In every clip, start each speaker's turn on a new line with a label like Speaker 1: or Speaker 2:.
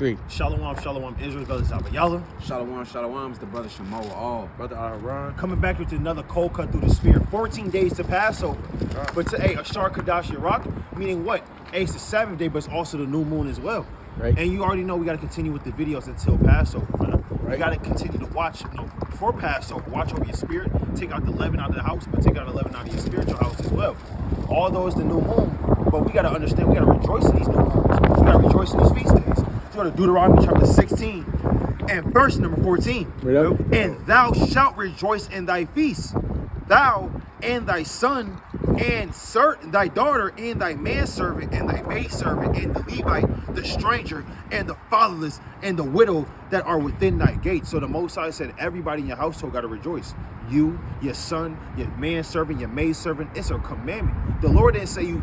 Speaker 1: 3.
Speaker 2: Shalom, shalom, Israel, brother Zabayala.
Speaker 3: Shalom, shalom, it's the brother Shamoa, all.
Speaker 1: Brother Aaron.
Speaker 2: Coming back with another cold cut through the spirit. 14 days to Passover. But today, Ashar Kadash Yarak, meaning what? It's the 7th day, but it's also the new moon as well.
Speaker 1: Right.
Speaker 2: And you already know we got to continue with the videos until Passover, brother.
Speaker 1: Right.
Speaker 2: We got to continue to watch, before Passover, watch over your spirit. Take out the leaven out of the house, but take out the leaven out of your spiritual house as well. Although it's the new moon, but we got to understand, we got to rejoice in these new moons. We got to rejoice in these feast days. Go to Deuteronomy chapter 16 and verse number 14.
Speaker 1: Yep.
Speaker 2: And thou shalt rejoice in thy feast, thou and thy son and thy daughter and thy manservant and thy maidservant and the Levite, the stranger and the fatherless and the widow that are within thy gates. So the Most High said everybody in your household got to rejoice. You, your son, your manservant, your maidservant. It's a commandment. The Lord didn't say you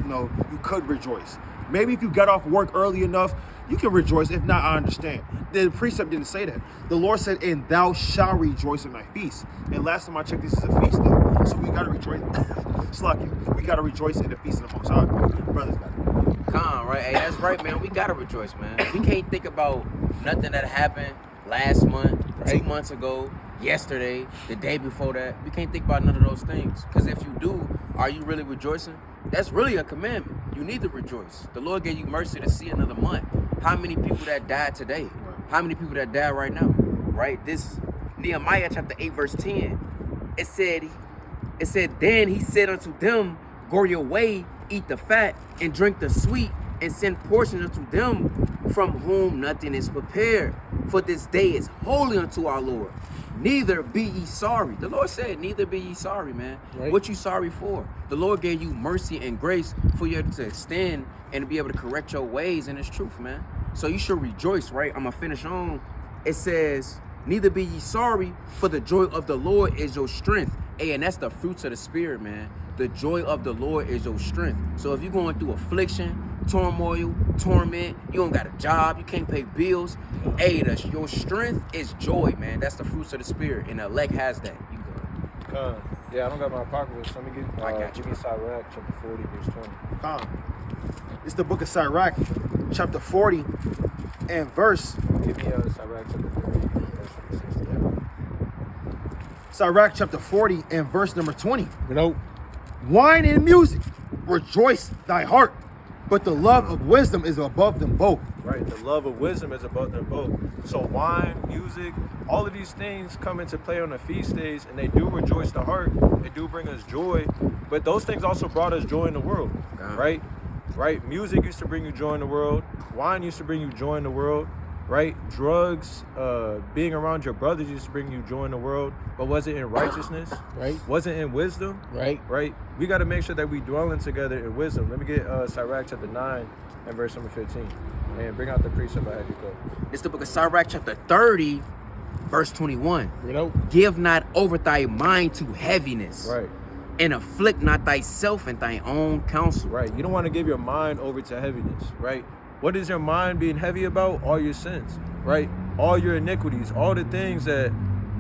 Speaker 2: could rejoice. Maybe if you got off work early enough, you can rejoice. If not, I understand. The precept didn't say that. The Lord said, and thou shalt rejoice in thy feast. And last time I checked, this is a feast day. So we got to rejoice. We got to rejoice in the feast of the Most High. Brothers got it.
Speaker 3: Come, right? Hey, that's right, man. We gotta rejoice, man. We can't think about nothing that happened last month,
Speaker 1: Right.
Speaker 3: 2 months ago, yesterday, the day before that. We can't think about none of those things. Because if you do, are you really rejoicing? That's really a commandment. You need to rejoice. The Lord gave you mercy to see another month. How many people that died today? How many people that died right now? Right? This Nehemiah chapter 8, verse 10. It said, then he said unto them, go your way, eat the fat, and drink the sweet, and send portions unto them from whom nothing is prepared. For this day is holy unto our Lord. Neither be ye sorry. The Lord said, neither be ye sorry, man.
Speaker 1: Right.
Speaker 3: What you sorry for? The Lord gave you mercy and grace for you to extend and to be able to correct your ways in His truth, man. So you should rejoice, right? I'm going to finish on. It says, neither be ye sorry, for the joy of the Lord is your strength. Hey, and that's the fruits of the Spirit, man. The joy of the Lord is your strength. So if you're going through affliction, turmoil, torment, you don't got a job, you can't pay bills, hey, your strength is joy, man. That's the fruits of the Spirit, and the elect has that. You good.
Speaker 1: Yeah, I don't got my pocketbook, so let me get,
Speaker 3: I got you.
Speaker 1: give me Sirach chapter 40, verse 20.
Speaker 2: It's the book of Sirach, chapter 40 and verse.
Speaker 1: Give me Sirach chapter 30, verse 60.
Speaker 2: Sirach chapter 40 and verse number 20.
Speaker 1: Nope.
Speaker 2: Wine and music, rejoice thy heart, but the love of wisdom is above them both.
Speaker 4: Right, the love of wisdom is above them both. So wine, music, all of these things come into play on the feast days, and they do rejoice the heart. They do bring us joy, but those things also brought us joy in the world, right? Right, music used to bring you joy in the world. Wine used to bring you joy in the world, right? Drugs, being around your brothers used to bring you joy in the world, but was it in righteousness?
Speaker 1: Right.
Speaker 4: Was it in wisdom?
Speaker 1: Right.
Speaker 4: Right? We got to make sure that we dwelling together in wisdom. Let me get Sirach chapter 9 and verse number 15. And bring out the precept I had you go.
Speaker 3: It's the book of Sirach chapter 30, verse 21.
Speaker 1: Nope.
Speaker 3: Give not over thy mind to heaviness.
Speaker 4: Right.
Speaker 3: And afflict not thyself in thy own counsel.
Speaker 4: Right. You don't want to give your mind over to heaviness, right? What is your mind being heavy about? All your sins, right? All your iniquities, all the things that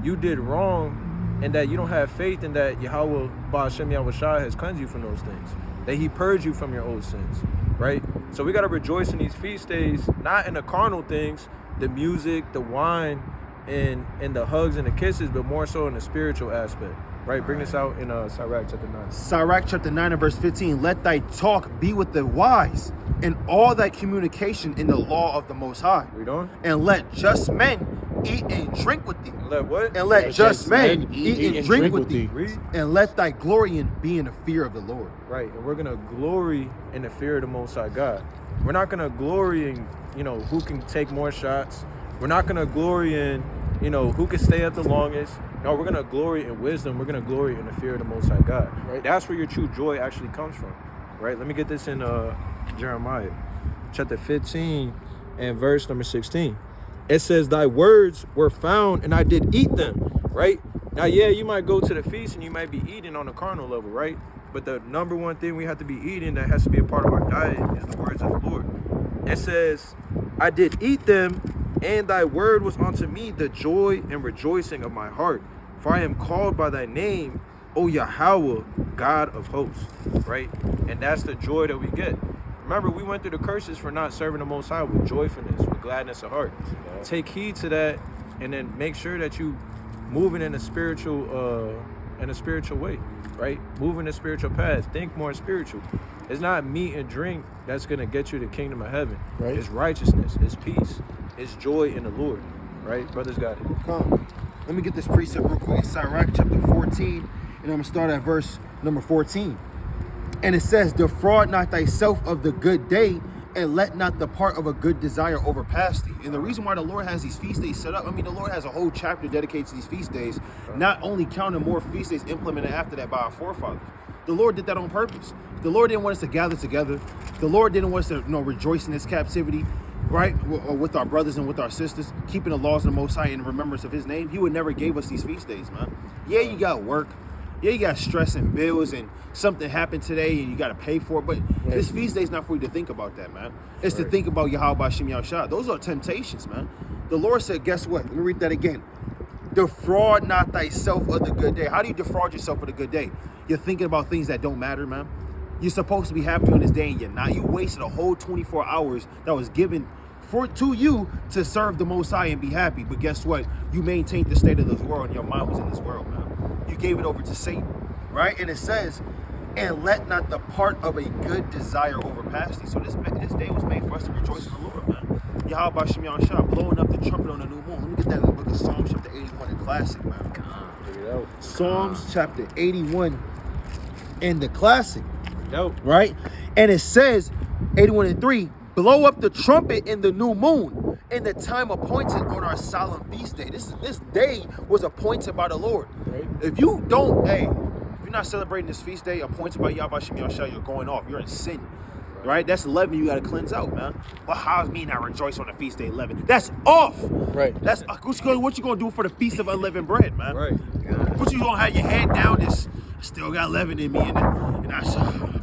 Speaker 4: you did wrong and that you don't have faith in, that Yahweh Ba'ashem Yahushua has cleansed you from those things, that He purged you from your old sins, right? So we got to rejoice in these feast days, not in the carnal things, the music, the wine, and the hugs and the kisses, but more so in the spiritual aspect. Right, bring this out in Sirach chapter 9.
Speaker 2: Sirach chapter 9 and verse 15. Let thy talk be with the wise, and all thy communication in the law of the Most High.
Speaker 4: Read on.
Speaker 2: And let just men eat and drink with thee.
Speaker 4: Let what?
Speaker 2: And let just men eat and drink with thee.
Speaker 4: Read.
Speaker 2: And let thy glory be in the fear of the Lord.
Speaker 4: Right, and we're gonna glory in the fear of the Most High God. We're not gonna glory in, who can take more shots. We're not gonna glory in, who can stay up the longest. No, we're gonna glory in wisdom. We're gonna glory in the fear of the Most High God. Right, that's where your true joy actually comes from. Right, let me get this in Jeremiah chapter 15 and verse number 16. It says, thy words were found and I did eat them. Right now, yeah, you might go to the feast and you might be eating on a carnal level, right? But the number one thing we have to be eating that has to be a part of our diet is the words of the Lord. It says, I did eat them, and thy word was unto me the joy and rejoicing of my heart. For I am called by thy name, O Yahweh, God of hosts. Right? And that's the joy that we get. Remember, we went through the curses for not serving the Most High with joyfulness, with gladness of heart. Take heed to that, and then make sure that you moving in a spiritual way, right? Moving a spiritual path. Think more spiritual. It's not meat and drink that's gonna get you the kingdom of heaven.
Speaker 2: Right.
Speaker 4: It's righteousness. It's peace. It's joy in the Lord. Right? Brothers got it.
Speaker 2: Come. Let me get this precept real quick. It's Sirach chapter 14, and I'm gonna start at verse number 14. And it says, defraud not thyself of the good day, and let not the part of a good desire overpass thee. And the reason why the Lord has these feast days set up, I mean, the Lord has a whole chapter dedicated to these feast days, not only counting more feast days implemented after that by our forefathers. The Lord did that on purpose. The Lord didn't want us to gather together. The Lord didn't want us to, rejoice in this captivity, right? With our brothers and with our sisters, keeping the laws of the Most High in remembrance of His name. He would never gave us these feast days, man. Yeah, you got work. Yeah, you got stress and bills, and something happened today and you got to pay for it. But this feast day is not for you to think about that, man. It's to think about Yahweh Shem Yahshua. Those are temptations, man. The Lord said, guess what? Let me read that again. Defraud not thyself of the good day. How do you defraud yourself of the good day? You're thinking about things that don't matter, man. You're supposed to be happy on this day and you're not. You wasted a whole 24 hours that was given to you to serve the Most High and be happy. But guess what? You maintained the state of this world and your mind was in this world, man. You gave it over to Satan, right? And it says, and let not the part of a good desire overpass thee. So this day was made for us to rejoice in the Lord, man. Yahweh Shem Yahshua, blowing up the trumpet on the new moon. Let me get that in the book of Psalms chapter 81 in classic, man. Psalms chapter 81 in the classic, right? And it says, 81:3, blow up the trumpet in the new moon, in the time appointed on our solemn feast day. This day was appointed by the Lord. Right. If you don't, if you're not celebrating this feast day appointed by Yahweh Shem Yahshua, you're going off. You're in sin. Right? That's 11 you got to cleanse out, man. Well, how's me not rejoice on the feast day 11? That's off. Right. That's what you going to do for the feast of unleavened bread, man? Right. What you going to have your head down? This still got 11 in me, and I'm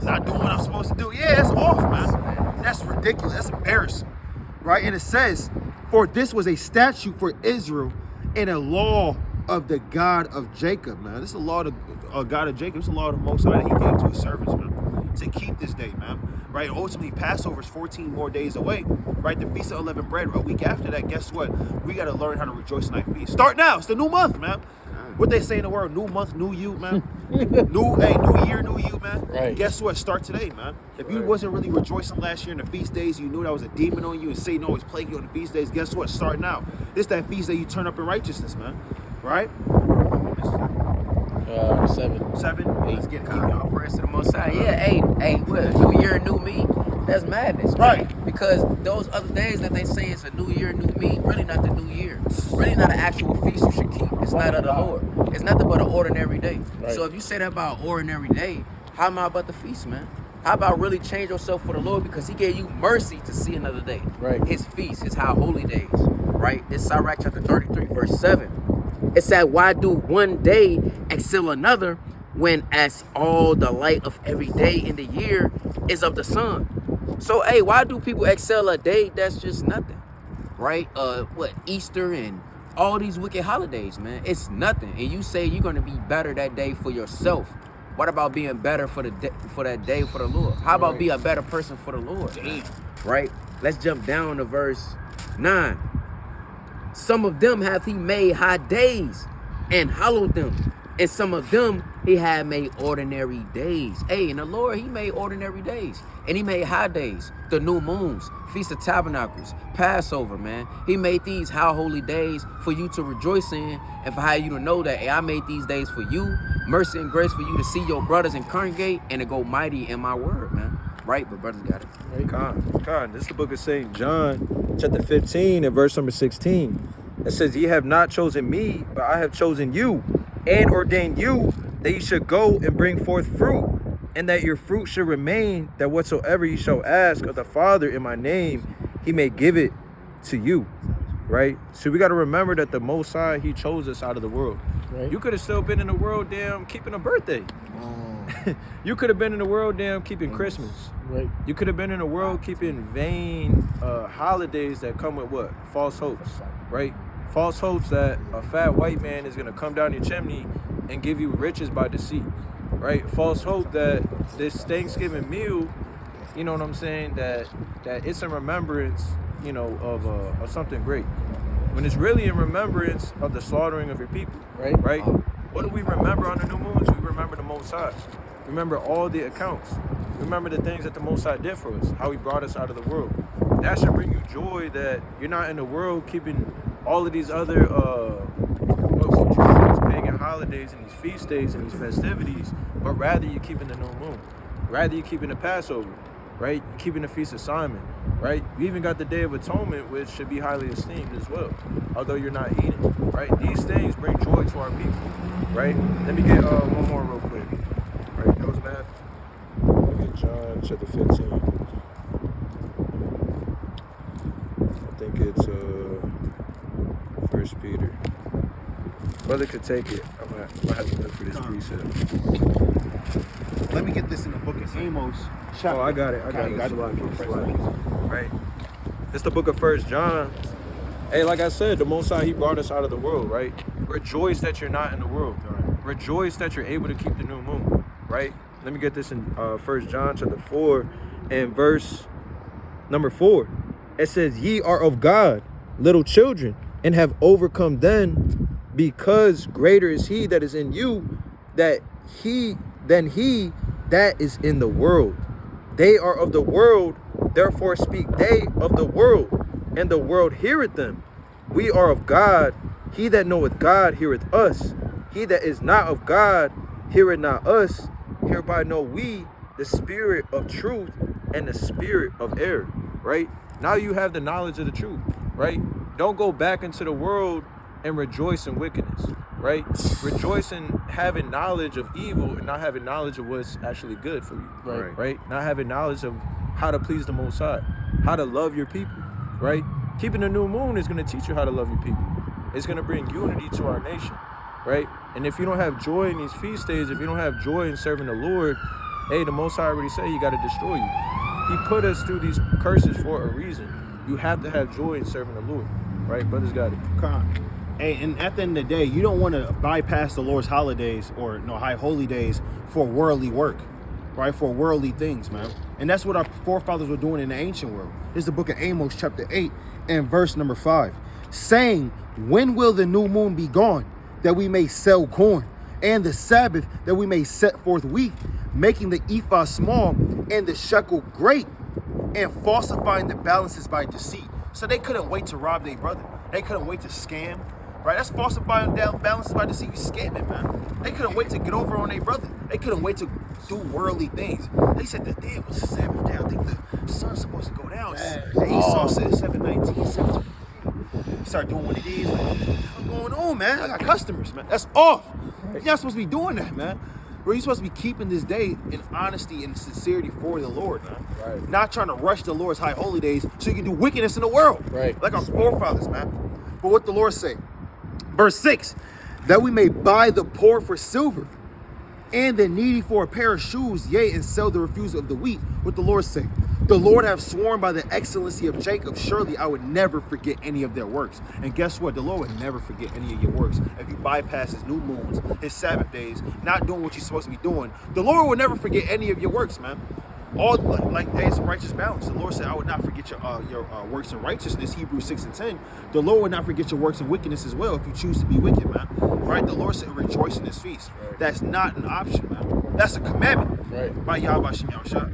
Speaker 2: not doing what I'm supposed to do. Yeah, that's off, man. That's ridiculous. That's embarrassing. Right? And it says, for this was a statute for Israel and a law of the God of Jacob, man. This is a law of the God of Jacob. It's a law of the Most High that He gave to His servants, man, to keep this day, man. Right? Ultimately, Passover is 14 more days away. Right? The Feast of Unleavened Bread, a week after that, guess what? We got to learn how to rejoice in that feast. Start now. It's the new month, man. What they say in the world, new month, new you, man. New year, new you, man. Right. Guess what? Start today, man. If you wasn't really rejoicing last year in the feast days, you knew that was a demon on you and Satan always plagued you on the feast days, guess what? Start now. This that feast day you turn up in righteousness, man. Right?
Speaker 3: 7.
Speaker 2: 7? 8. Let's get it.
Speaker 3: All praise to the Most High. Yeah, hey, what? New year, new me? That's madness, right? Because those other days that they say it's a new year, new me, really not the new year. Really not an actual feast you should keep. It's not of the Lord. It's nothing but an ordinary day. Right. So if you say that about an ordinary day, how about the feast, man? How about really change yourself for the Lord, because He gave you mercy to see another day. Right. His feast, His high holy days. Right? It's Sirach chapter 33, verse 7. It said, why do one day excel another, when as all the light of every day in the year is of the sun? So, hey, why do people excel a day that's just nothing? Right? Easter and all these wicked holidays, man. It's nothing. And you say you're going to be better that day for yourself. What about being better for that day for the Lord? How about be a better person for the Lord? Damn. Right? Let's jump down to verse 9. Some of them hath He made high days and hallowed them, and some of them He had made ordinary days. Hey, and the Lord, He made ordinary days, and He made high days, the new moons, Feast of Tabernacles, Passover, man. He made these high holy days for you to rejoice in, and for how you to know that, hey, I made these days for you, mercy and grace for you to see your brothers and congregate and to go mighty in my word, man. Right? But brothers got it.
Speaker 4: Right. Con. This is the book of St. John, chapter 15 and verse number 16. It says, ye have not chosen me, but I have chosen you and ordained you that ye should go and bring forth fruit, and that your fruit should remain, that whatsoever ye shall ask of the Father in my name, He may give it to you. Right? So we got to remember that the Most High, He chose us out of the world. Right. You could have still been in the world, damn, keeping a birthday. You could have been in the world, damn, keeping Christmas. Right. You could have been in the world keeping vain holidays that come with what? False hopes. Right? False hopes that a fat white man is going to come down your chimney and give you riches by deceit. Right? False hope that this Thanksgiving meal you know what I'm saying, that it's in remembrance, you know, of something great. When it's really in remembrance of the slaughtering of your people, right? What do we remember on the new moons? We remember the Most High. Remember all the accounts. Remember the things that the Most High did for us, how he brought us out of the world. That should bring you joy that you're not in the world keeping all of these other these pagan holidays and these feast days and these festivities, but rather you're keeping the new moon. Rather you're keeping the Passover, right? You're keeping the Feast of Simon, right? You even got the Day of Atonement, which should be highly esteemed as well, although you're not eating, right? These things bring joy to our people, right? Let me get one more real quick. All right, that was bad.
Speaker 1: Look at John chapter 15. I think it's 1 Peter.
Speaker 4: Brother could take it. I'm gonna have to look for this precept.
Speaker 2: Let me get this in the book of Amos.
Speaker 4: Oh, I got it. Right. It's the book of 1 John. Hey, like I said, the Most High, he brought us out of the world, right? Rejoice that you're not in the world. Rejoice that you're able to keep the new moon, right? Let me get this in 1 John chapter 4 and verse number 4. It says, ye are of God, little children, and have overcome them, because greater is he that is in you than he that is in the world. They are of the world, therefore speak they of the world, and the world heareth them. We are of God, he that knoweth God heareth us. He that is not of God heareth not us. Hereby know we the spirit of truth and the spirit of error, right? Now you have the knowledge of the truth, right? Don't go back into the world and rejoice in wickedness, right? Rejoice in having knowledge of evil and not having knowledge of what's actually good for you, right? Not having knowledge of how to please the Most High, how to love your people, right? Keeping the new moon is going to teach you how to love your people. It's going to bring unity to our nation, right? And if you don't have joy in these feast days, if you don't have joy in serving the Lord, hey, the Most High already said he got to destroy you. He put us through these curses for a reason. You have to have joy in serving the Lord, right? Brothers got it.
Speaker 2: Hey, and at the end of the day, you don't want to bypass the Lord's holidays or high holy days for worldly work, right? For worldly things, man. And that's what our forefathers were doing in the ancient world. This is the book of Amos, chapter 8, and verse number 5, saying, when will the new moon be gone, that we may sell corn, and the Sabbath, that we may set forth wheat, making the ephah small and the shekel great, and falsifying the balances by deceit. So they couldn't wait to rob their brother. They couldn't wait to scam. Right, that's falsifying down balances by deceit. You scamming, man. They couldn't wait to get over on their brother. They couldn't wait to do worldly things. They said the day was the Sabbath day. I think the sun's supposed to go down. And Esau said 7:19, 17. He started doing what he did. Like, what the hell going on, man? I got customers, man. That's off. You're not supposed to be doing that, man. Bro, you're supposed to be keeping this day in honesty and sincerity for the Lord, man.
Speaker 4: Right.
Speaker 2: Not trying to rush the Lord's high holy days so you can do wickedness in the world.
Speaker 4: Right.
Speaker 2: Like our forefathers, man. But what the Lord say? Verse 6, that we may buy the poor for silver and the needy for a pair of shoes, yea, and sell the refuse of the wheat. What the Lord say? The Lord have sworn by the excellency of Jacob, surely I would never forget any of their works. And guess what? The Lord would never forget any of your works. If you bypass his new moons, his Sabbath days, not doing what you're supposed to be doing, the Lord will never forget any of your works, man. All like it's a righteous balance. The Lord said, I would not forget your works in righteousness, Hebrews 6 and 10. The Lord would not forget your works in wickedness as well if you choose to be wicked, man. Right? The Lord said, rejoice in this feast. That's not an option, man. That's a commandment by Yahweh Shem Yahushua.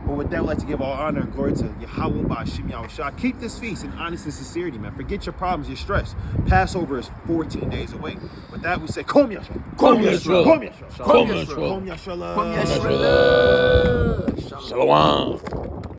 Speaker 2: But with that, I'd like to give all honor and glory to Yahweh by Shem Yahushua. Keep this feast in honesty and sincerity, man. Forget your problems, your stress. Passover is 14 days away. With that, we say, Kom Yahshua.
Speaker 5: Kom Yahshua.
Speaker 2: Kom Yahshua.
Speaker 5: Kom Yahshua.
Speaker 2: Kom Yahshua.
Speaker 3: Kom Yahshua.
Speaker 5: Shalom.